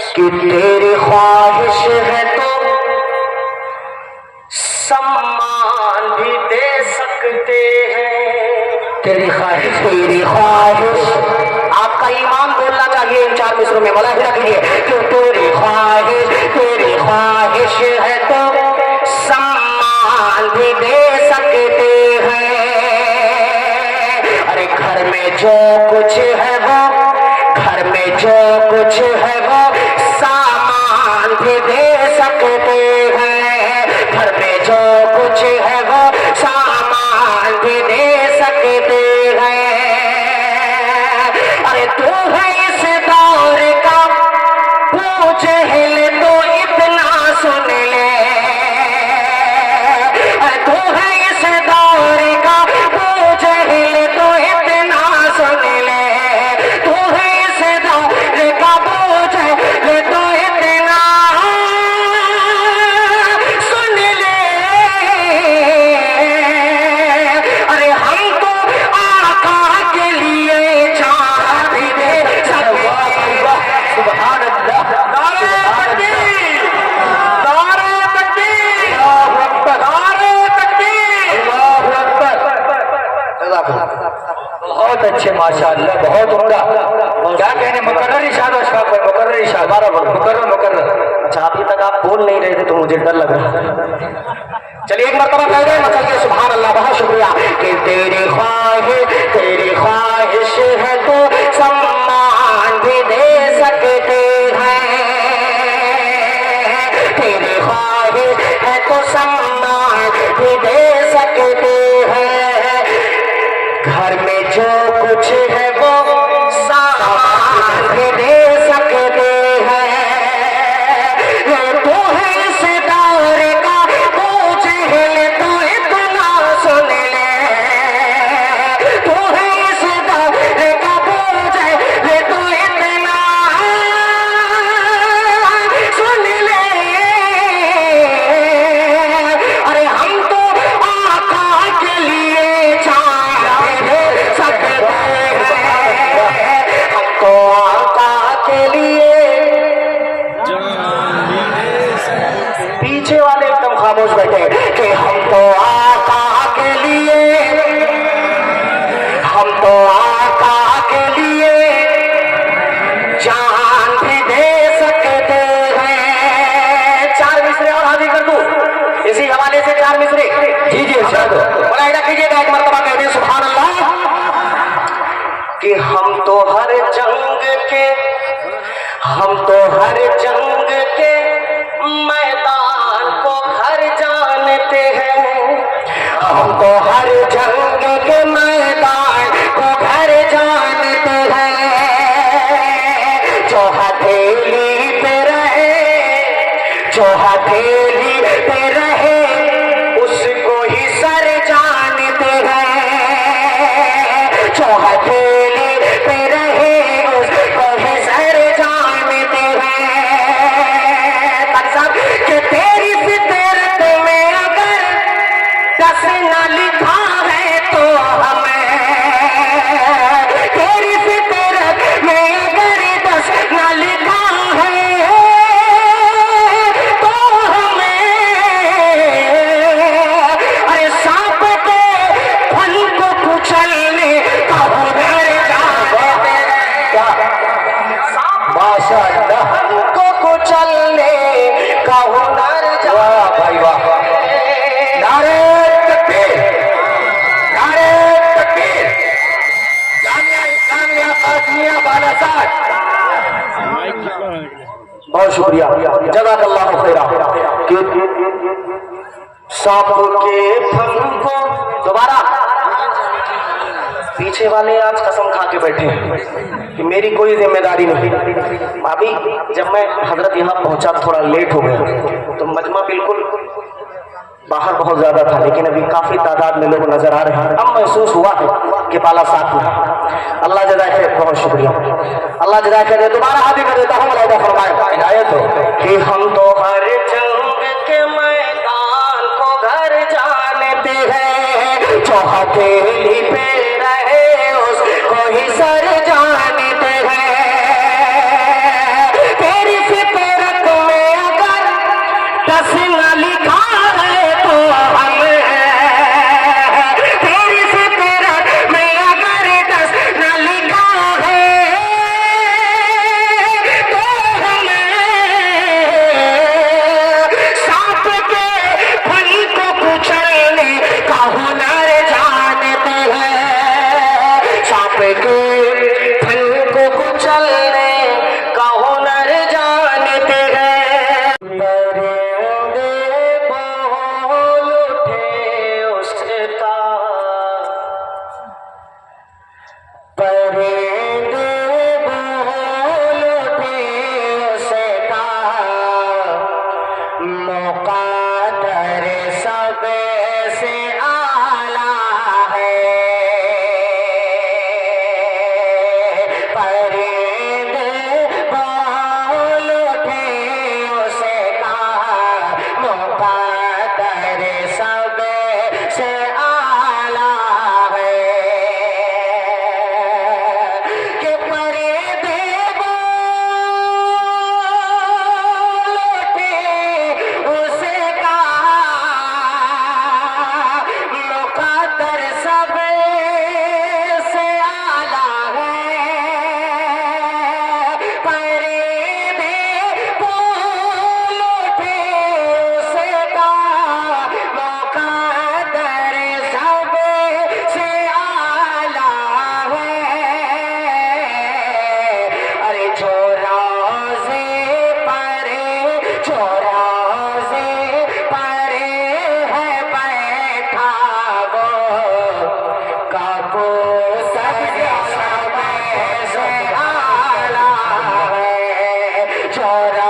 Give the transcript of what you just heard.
कि तेरी ख्वाहिश है तो सम्मान भी दे सकते हैं। तेरी ख्वाहिश आपका ईमान बोलना चाहिए इन 4 मिसरों में। बोला कीजिए कि तेरी ख्वाहिश है तो सम्मान भी दे सकते हैं। अरे घर में जो कुछ है वो सामान भी दे सकते हैं। घर में जो कुछ है वो सामान भी दे सकते हैं। अरे तू है इस दौर का पूछ हिले तो इतना सुन ले। तू है इस दौर का पूछ हिले तो इतना सुन ले। तू है इस दौर का पूछ हिले तो इतना सुन ले। अरे हम तो आका के लिए जान भी दे सकते हैं। सुभान अल्लाह, नारे तकबीर, नारे तकबीर, अल्लाहु अकबर, नारे तकबीर, अल्लाहु अकबर। बहुत अच्छे माशाअल्लाह, बहुत उम्दा। क्या कहने मुकर्रर इरशाद अशफाक भाई, मुकर्रर इरशाद, मुकर्रर। अच्छा अभी तक आप बोल नहीं रहे थे तो मुझे डर लग रहा। चलिए एक मरतबा कह रहे हैं मतलब सुभान अल्लाह, बहुत शुक्रिया। कि तेरी ख्वाहिश है तो सम्मान भी दे सकते हैं। तेरी ख्वाहिश है तो सम्मान भी दे सकते हैं। घर में जो कुछ है वो सामान भी दे सकते हैं। तो है इस दौर का पूछ हिले तो इतना सुन ले। तो है इस दौर का पूछ हिले तो इतना सुन ले। अरे हम तो आका के लिए जान दे सकते हैं। हमको आका के लिए पीछे वाले एकदम खामोश बैठे कि हम तो आका के लिए जान भी दे सकते हैं। 4 मिसरे और हाजिर कर दूं इसी हवाले से। 4 मिसरे जी इरशाद बोला इधर कीजिएगा, एक मरतबा कह दें सुभान अल्लाह। कि हम तो हर जंग के मैदान को घर जानते हैं। हम तो हर जंग के मैदान को घर जानते हैं। जो हथेली पे रहे उसको ही सर जानते हैं। जो हथेली पे रहे उसको ही सर जानते हैं। कि तेरी फितरत में अगर 10 न लिखा है तो हमें, तेरी फितरत में अगर 10 न लिखा है तो हमें, अरे सांप के फन को कुचलने का हुनर जानते हैं। माशाअल्लाह, फन को कुचलने का हुनर जानते भाई, वाह। नारे तकबीर, नारे तकबीर। जामिया इस्लामिया कासमिया बालासार, बहुत शुक्रिया, जज़ाकल्लाहु खैरा। सांप के फन को दोबारा पीछे वाले आज कसम खा के बैठे हैं कि मेरी कोई जिम्मेदारी नहीं। अभी जब मैं हजरत यहाँ पहुंचा थोड़ा लेट हो गया तो मजमा बिल्कुल बाहर बहुत ज्यादा था, लेकिन अभी काफी तादाद में लोग नजर आ रहे हैं। अब महसूस हुआ है कि पाला साथ में। अल्लाह जज़ा खैर, बहुत शुक्रिया, अल्लाह जज़ा खैर। दोबारा हाजिर कर देता हूँ, अल्लाह फरमाए हिदायत हो कि हम तो हर जंग के मैदान को घर जानते हैं। जो हथेली पे रहे उसको ही सर जानते हैं। तेरी चौरा